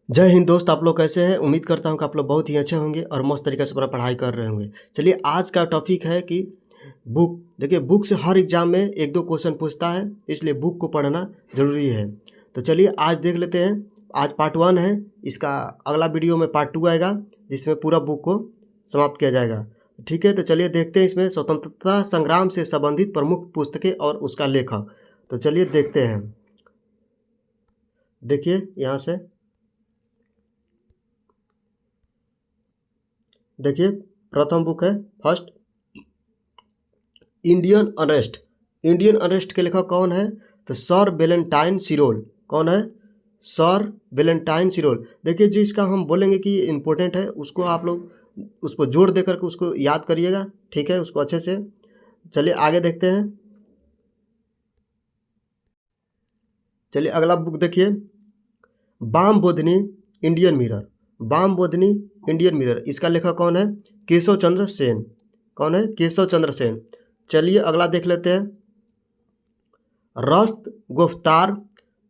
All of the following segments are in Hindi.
जय हिंद दोस्त, आप लोग कैसे हैं? उम्मीद करता हूँ कि आप लोग बहुत ही अच्छे होंगे और मस्त तरीके से अपना पढ़ाई कर रहे होंगे। चलिए, आज का टॉपिक है कि बुक। देखिए, बुक से हर एग्ज़ाम में 1-2 क्वेश्चन पूछता है, इसलिए बुक को पढ़ना ज़रूरी है। तो चलिए आज देख लेते हैं। आज पार्ट 1 है, इसका अगला वीडियो में पार्ट 2 आएगा, जिसमें पूरा बुक को समाप्त किया जाएगा। ठीक है, तो चलिए देखते हैं इसमें स्वतंत्रता संग्राम से संबंधित प्रमुख पुस्तकें और उसका लेखक। तो चलिए देखते हैं। देखिए यहाँ से, देखिए प्रथम बुक है first, Indian arrest. Indian arrest के लेखक कौन है? तो सर वेलेंटाइन सिरोल। कौन है? Sir Valentine सिरोल। देखिए, जिसका हम बोलेंगे कि इम्पोर्टेंट है, उसको आप लोग उस पर जोर देकर के उसको याद करिएगा। ठीक है, उसको अच्छे से। चलिए आगे देखते हैं। चलिए अगला बुक देखिए, Bamabodhini Indian Mirror. Bamabodhini Indian Mirror, इसका लेखक कौन है? केशव चंद्र सेन। कौन है? केशव चंद्र सेन। चलिए अगला देख लेते हैं, Rast Goftar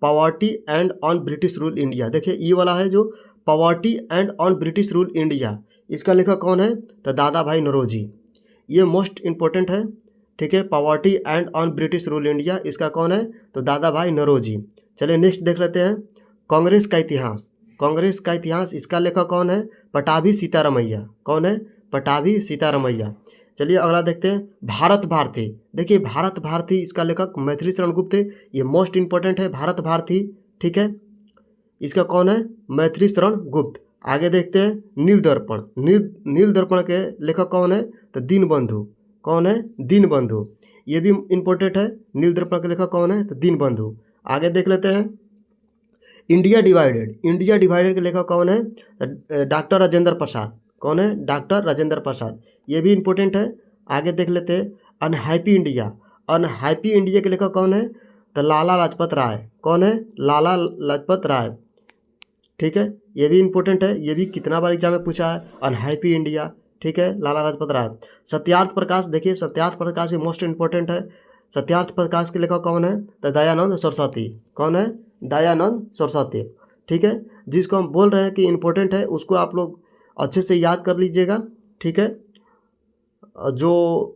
poverty and on British rule India. देखिए ये वाला है जो poverty and on British rule India, इसका लेखक कौन है? तो दादा भाई नौरोजी। ये मोस्ट इम्पोर्टेंट है। ठीक है, poverty and on British rule India, इसका कौन है? तो दादा भाई नौरोजी। चलिए नेक्स्ट देख लेते हैं, कांग्रेस का इतिहास। कांग्रेस का इतिहास, इसका लेखक कौन है? पटाभी सीतारमैया। कौन है? पटाभी सीतारमैया। चलिए अगला देखते हैं, भारत भारती। देखिए भारत भारती, इसका लेखक मैथिली शरण गुप्त है। ये मोस्ट इंपॉर्टेंट है, भारत भारती। ठीक है, इसका कौन है? मैथिली शरण गुप्त। आगे देखते हैं, नील दर्पण। नील दर्पण के लेखक कौन है? तो दीनबंधु। कौन है? दीनबंधु। ये भी इम्पोर्टेंट है, नील दर्पण के लेखक कौन है? तो दीनबंधु। आगे देख लेते हैं, इंडिया डिवाइडेड। इंडिया डिवाइडेड के लेखक कौन है? डॉक्टर राजेंद्र प्रसाद। कौन है? डॉक्टर राजेंद्र प्रसाद। ये भी इम्पोर्टेंट है। आगे देख लेते हैं, अनहैप्पी इंडिया। अनहैप्पी इंडिया के लेखक कौन है? तो लाला लाजपत राय। कौन है? लाला लाजपत राय। ठीक है, ये भी इम्पोर्टेंट है, ये भी कितना बार एग्जाम में पूछा है, अनहैप्पी इंडिया। ठीक है, लाला लाजपत राय। सत्यार्थ प्रकाश। देखिए सत्यार्थ प्रकाश भी मोस्ट इम्पोर्टेंट है। सत्यार्थ प्रकाश के लेखक कौन है? तो दयानंद सरस्वती। कौन है? दयानंद सरस्वती। ठीक है, जिसको हम बोल रहे हैं कि इम्पोर्टेंट है, उसको आप लोग अच्छे से याद कर लीजिएगा। ठीक है, जो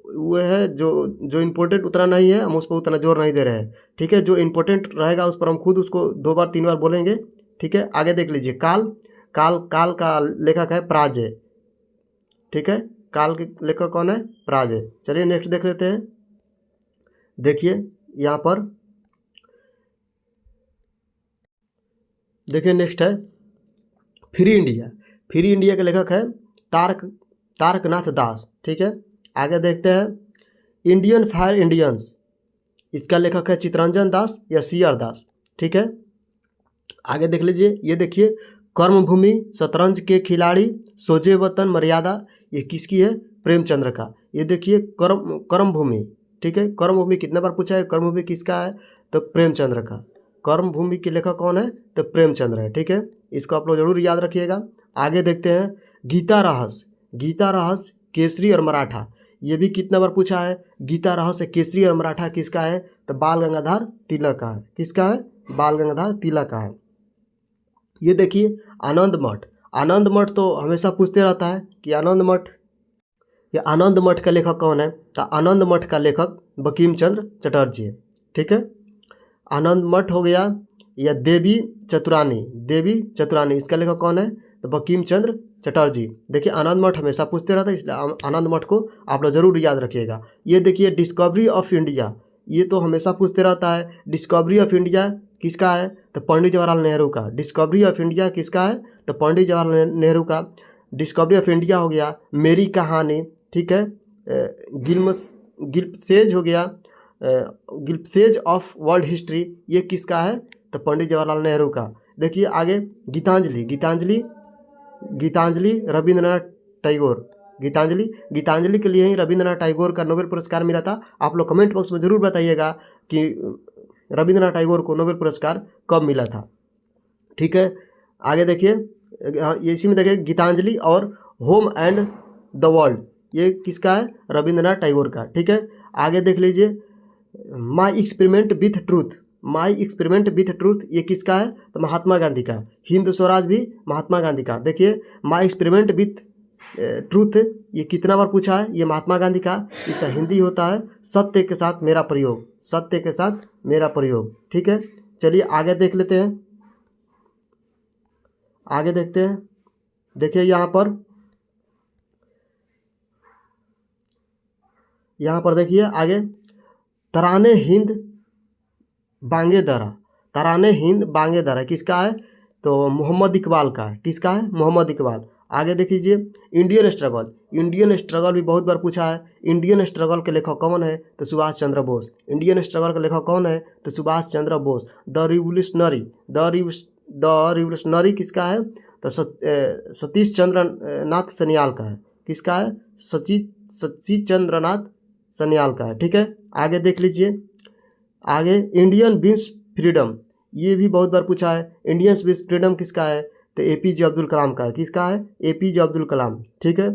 वो है, जो जो इम्पोर्टेंट उतना नहीं है, हम उस पर उतना जोर नहीं दे रहे हैं। ठीक है, जो इम्पोर्टेंट रहेगा उस पर हम खुद उसको 2 बार 3 बार बोलेंगे। ठीक है, आगे देख लीजिए, काल। काल का लेखक है प्राजे। ठीक है, काल के लेखक कौन है? प्राजे। चलिए नेक्स्ट देख लेते हैं। देखिए यहाँ पर, देखिए नेक्स्ट है फ्री इंडिया। फ्री इंडिया के लेखक है तारकनाथ दास। ठीक है, आगे देखते हैं, इंडियन फायर इंडियंस, इसका लेखक है चितरंजन दास या सीआर दास। ठीक है, आगे देख लीजिए, ये देखिए, कर्मभूमि, शतरंज के खिलाड़ी, सोजे वतन मर्यादा, ये किसकी है? प्रेमचंद्र का। ये देखिए कर्मभूमि। ठीक है, कर्मभूमि कितने बार पूछा है? कर्मभूमि किसका है? तो प्रेमचंद्र का। कर्मभूमि के लेखक कौन है? तो प्रेमचंद्र है। ठीक है, इसको आप लोग जरूर याद रखिएगा। आगे देखते हैं, गीता रहस्य। गीता रहस्य केसरी और मराठा, ये भी कितना बार पूछा है? गीता रहस्य केसरी और मराठा किसका है? तो बाल गंगाधर तिलक का है। किसका है? बाल गंगाधर तिलक का है। ये देखिए आनंद मठ। आनंद मठ तो हमेशा पूछते रहता है कि आनंद मठ, ये आनंद मठ का लेखक कौन है? तो आनंद मठ का लेखक बंकिम चंद्र चटर्जी है। ठीक है, आनंद मठ हो गया, या देवी चतुरानी। देवी चतुरानी, इसका लेखक कौन है? तो बंकिम चंद्र चटर्जी। देखिए आनंद मठ हमेशा पूछते रहता है, इसलिए आनंद मठ को आप लोग जरूर याद रखिएगा। ये देखिए डिस्कवरी ऑफ इंडिया, ये तो हमेशा पूछते रहता है। डिस्कवरी ऑफ इंडिया किसका है? तो पंडित जवाहरलाल नेहरू का। डिस्कवरी ऑफ इंडिया किसका है? तो पंडित जवाहरलाल नेहरू का। डिस्कवरी ऑफ इंडिया हो गया, मेरी कहानी। ठीक है, गिल्पसेज हो गया, गिल्पसेज ऑफ वर्ल्ड हिस्ट्री, ये किसका है? तो पंडित जवाहरलाल नेहरू का। देखिए आगे, गीतांजलि। गीतांजलि, गीतांजलि रविंद्रनाथ टैगोर। गीतांजलि, गीतांजलि के लिए ही रविंद्रनाथ टैगोर का नोबेल पुरस्कार मिला था। आप लोग कमेंट बॉक्स में ज़रूर बताइएगा कि रविंद्रनाथ टैगोर को नोबेल पुरस्कार कब मिला था। ठीक है, आगे देखिए, ये इसी में देखिए, गीतांजलि और होम एंड द वर्ल्ड, ये किसका है? रविंद्रनाथ टैगोर का। ठीक है, आगे देख लीजिए, my experiment with truth. My experiment with truth ये किसका है? तो महात्मा गांधी का। हिंद स्वराज भी महात्मा गांधी का। देखिए माई एक्सपेरिमेंट विथ ट्रूथ ये कितना बार पूछा है? ये महात्मा गांधी का। इसका हिंदी होता है सत्य के साथ मेरा प्रयोग, सत्य के साथ मेरा प्रयोग। ठीक है, चलिए आगे देख लेते हैं, आगे देखते हैं। देखिए यहाँ पर देखिए आगे, तराने हिंद बांगे दरा, तराने हिंद बांगे दरा किसका है? तो मोहम्मद इकबाल का है। किसका है? मोहम्मद इकबाल। आगे देख लीजिए, इंडियन स्ट्रगल, इंडियन स्ट्रगल भी बहुत बार पूछा है। इंडियन स्ट्रगल के लेखक कौन है? तो सुभाष चंद्र बोस। इंडियन स्ट्रगल के लेखक कौन है? तो Subhash Chandra Bose. The revolutionary, the revolutionary किसका है? तो सतीश चंद्र नाथ सन्याल का है। किसका है? सतीश चंद्र नाथ सन्याल का है। ठीक है, आगे देख लीजिए, आगे इंडियन बीन्स फ्रीडम, ये भी बहुत बार पूछा है। इंडियन बीन्स फ्रीडम किसका है? तो APJ अब्दुल कलाम का है। किसका है? APJ अब्दुल कलाम। ठीक है,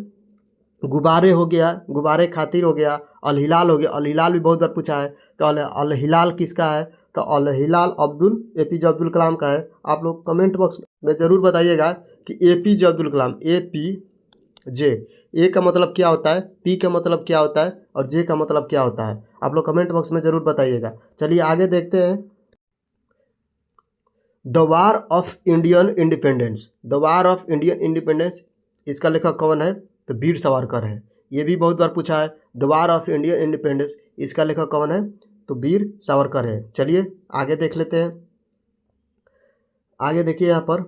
गुब्बारे हो गया, गुब्बारे खातिर हो गया, अल हिलाल हो गया, अल हिलाल भी बहुत बार पूछा है। तो अल हिलाल किसका है? तो अल हिलाल APJ अब्दुल कलाम का है। आप लोग कमेंट बॉक्स में ज़रूर बताइएगा कि APJ अब्दुल कलाम, APJ, ए का मतलब क्या होता है, पी का मतलब क्या होता है और जे का मतलब क्या होता है, आप लोग कमेंट बॉक्स में ज़रूर बताइएगा। चलिए आगे देखते हैं, the war of Indian independence, the war of Indian independence इसका लेखक कौन है? तो वीर सावरकर है। ये भी बहुत बार पूछा है, the war of Indian independence इसका लेखक कौन है? तो वीर सावरकर है। चलिए आगे देख लेते हैं, आगे देखिए यहाँ पर,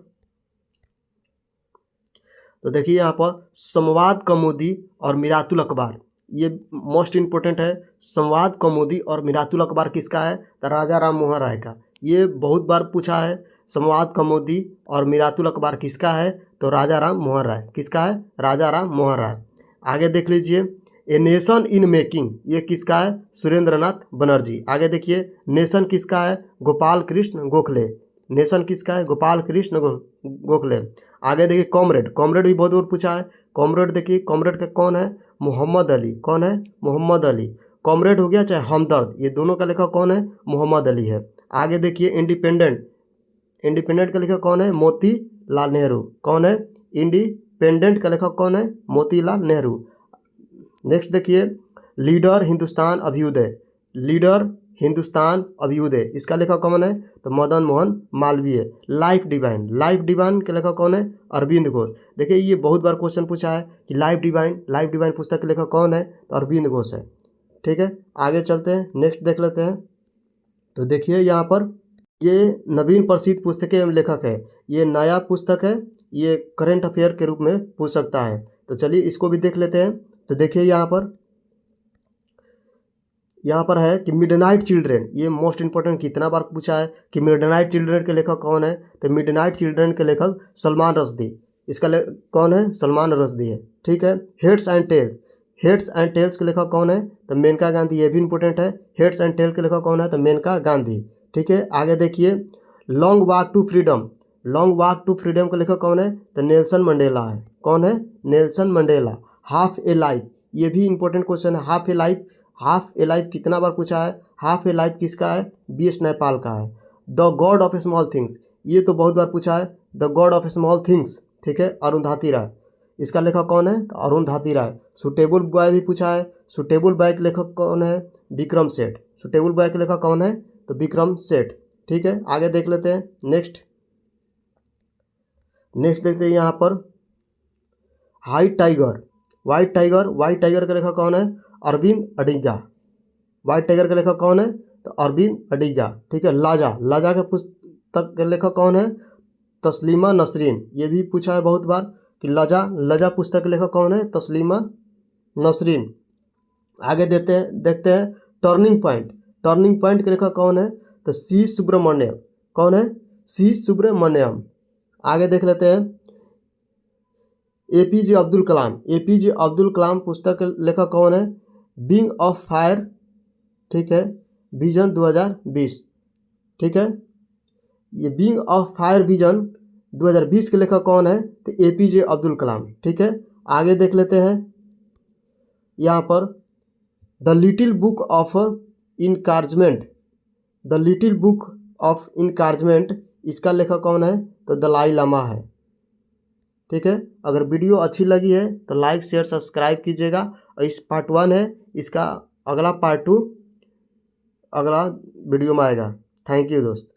तो देखिए यहाँ पर संवाद कौमुदी और मिरातुल अखबार, ये मोस्ट इम्पोर्टेंट है। संवाद कौमुदी और मिरातुल अखबार किसका है? तो राजा राम मोहन राय का। ये बहुत बार पूछा है, संवाद कौमुदी और मिरातुल अखबार किसका है? तो राजा राम मोहन राय। किसका है? राजा राम मोहन राय। आगे देख लीजिए, ए नेशन इन मेकिंग, ये किसका है? सुरेंद्र नाथ बनर्जी। आगे देखिए, नेशन किसका है? गोपाल कृष्ण गोखले। नेशन किसका है? गोपाल कृष्ण गोखले। आगे देखिए, कॉमरेड, कॉमरेड भी बहुत बार पूछा है। कॉमरेड देखिए, कॉमरेड का कौन है? मोहम्मद अली। कौन है? मोहम्मद अली। कॉमरेड हो गया चाहे हमदर्द, ये दोनों का लेखक कौन है? मोहम्मद अली है। आगे देखिए, इंडिपेंडेंट, इंडिपेंडेंट का लेखक कौन है? मोतीलाल नेहरू। कौन है? इंडिपेंडेंट का लेखक कौन है? मोतीलाल नेहरू। नेक्स्ट देखिए, लीडर हिंदुस्तान अभ्युदय, लीडर हिंदुस्तान अभ्युदय इसका लेखक कौन है? तो Madan Mohan Malviya. Life divine, life divine के लेखक कौन है? अरविंद घोष। देखिए ये बहुत बार क्वेश्चन पूछा है कि लाइफ डिवाइन पुस्तक के लेखक कौन है? तो अरविंद घोष है। ठीक है, आगे चलते हैं, नेक्स्ट देख लेते हैं। तो देखिए यहाँ पर, ये नवीन प्रसिद्ध पुस्तक के लेखक है, ये नया पुस्तक है, ये करंट अफेयर के रूप में पूछ सकता है। तो चलिए इसको भी देख लेते हैं। तो देखिए यहाँ पर है कि मिडनाइट चिल्ड्रन, ये मोस्ट इंपॉर्टेंट, कितना बार पूछा है कि मिडनाइट चिल्ड्रन के लेखक कौन है? तो मिडनाइट चिल्ड्रन के लेखक सलमान रश्दी। इसका कौन है? सलमान रश्दी है। ठीक है, heads and tails, heads and tails के लेखक कौन है? तो मेनका गांधी, ये भी इंपॉर्टेंट है। हेड्स एंड टेल के लेखक कौन है? तो मेनका गांधी। ठीक है, आगे देखिए, long walk to freedom, long walk to freedom के लेखक कौन है? तो नेल्सन मंडेला है। कौन है? Nelson Mandela. हाफ ए लाइफ, ये भी इंपॉर्टेंट क्वेश्चन है। हाफ ए लाइफ, हाफ ए लाइफ कितना बार पूछा है? हाफ ए लाइफ किसका है? BS नेपाल का है। The God of small things, ये तो बहुत बार पूछा है। The God of small things, ठीक है, अरुंधति राय। इसका लेखक कौन है? तो अरुंधति राय। सुटेबल बॉय भी पूछा है। सुटेबल बॉय के लेखक कौन है? विक्रम सेठ। सुटेबल बॉय के लेखक कौन है? तो विक्रम सेठ। ठीक है, आगे देख लेते हैं, नेक्स्ट देखते हैं यहाँ पर, white tiger, white tiger, white tiger के लेखक कौन है? अरविंद अडिगा। व्हाइट टाइगर के लेखक कौन है? तो अरविंद अडिगा। ठीक है, लाजा, लाजा के पुस्तक के लेखक कौन है? तस्लीमा नसरीन। ये भी पूछा है बहुत बार कि लाजा पुस्तक के लेखक कौन है? तस्लीमा नसरीन। आगे देखते हैं टर्निंग पॉइंट, टर्निंग पॉइंट के लेखक कौन है? तो C सुब्रमण्यम। कौन है? C सुब्रमण्यम। आगे देख लेते हैं, APJ अब्दुल कलाम, APJ अब्दुल कलाम पुस्तक के लेखक कौन है? विंग ऑफ फायर, ठीक है, विजन 2020। ठीक है, ये विंग ऑफ फायर विजन 2020 के लेखक कौन है? तो APJ अब्दुल कलाम। ठीक है, आगे देख लेते हैं यहाँ पर, the little book of encouragement, the little book of encouragement, इसका लेखक कौन है? तो दलाई लामा है। ठीक है, अगर वीडियो अच्छी लगी है तो लाइक शेयर सब्सक्राइब कीजिएगा। और इस पार्ट 1 है, इसका अगला पार्ट 2 अगला वीडियो में आएगा। थैंक यू दोस्त।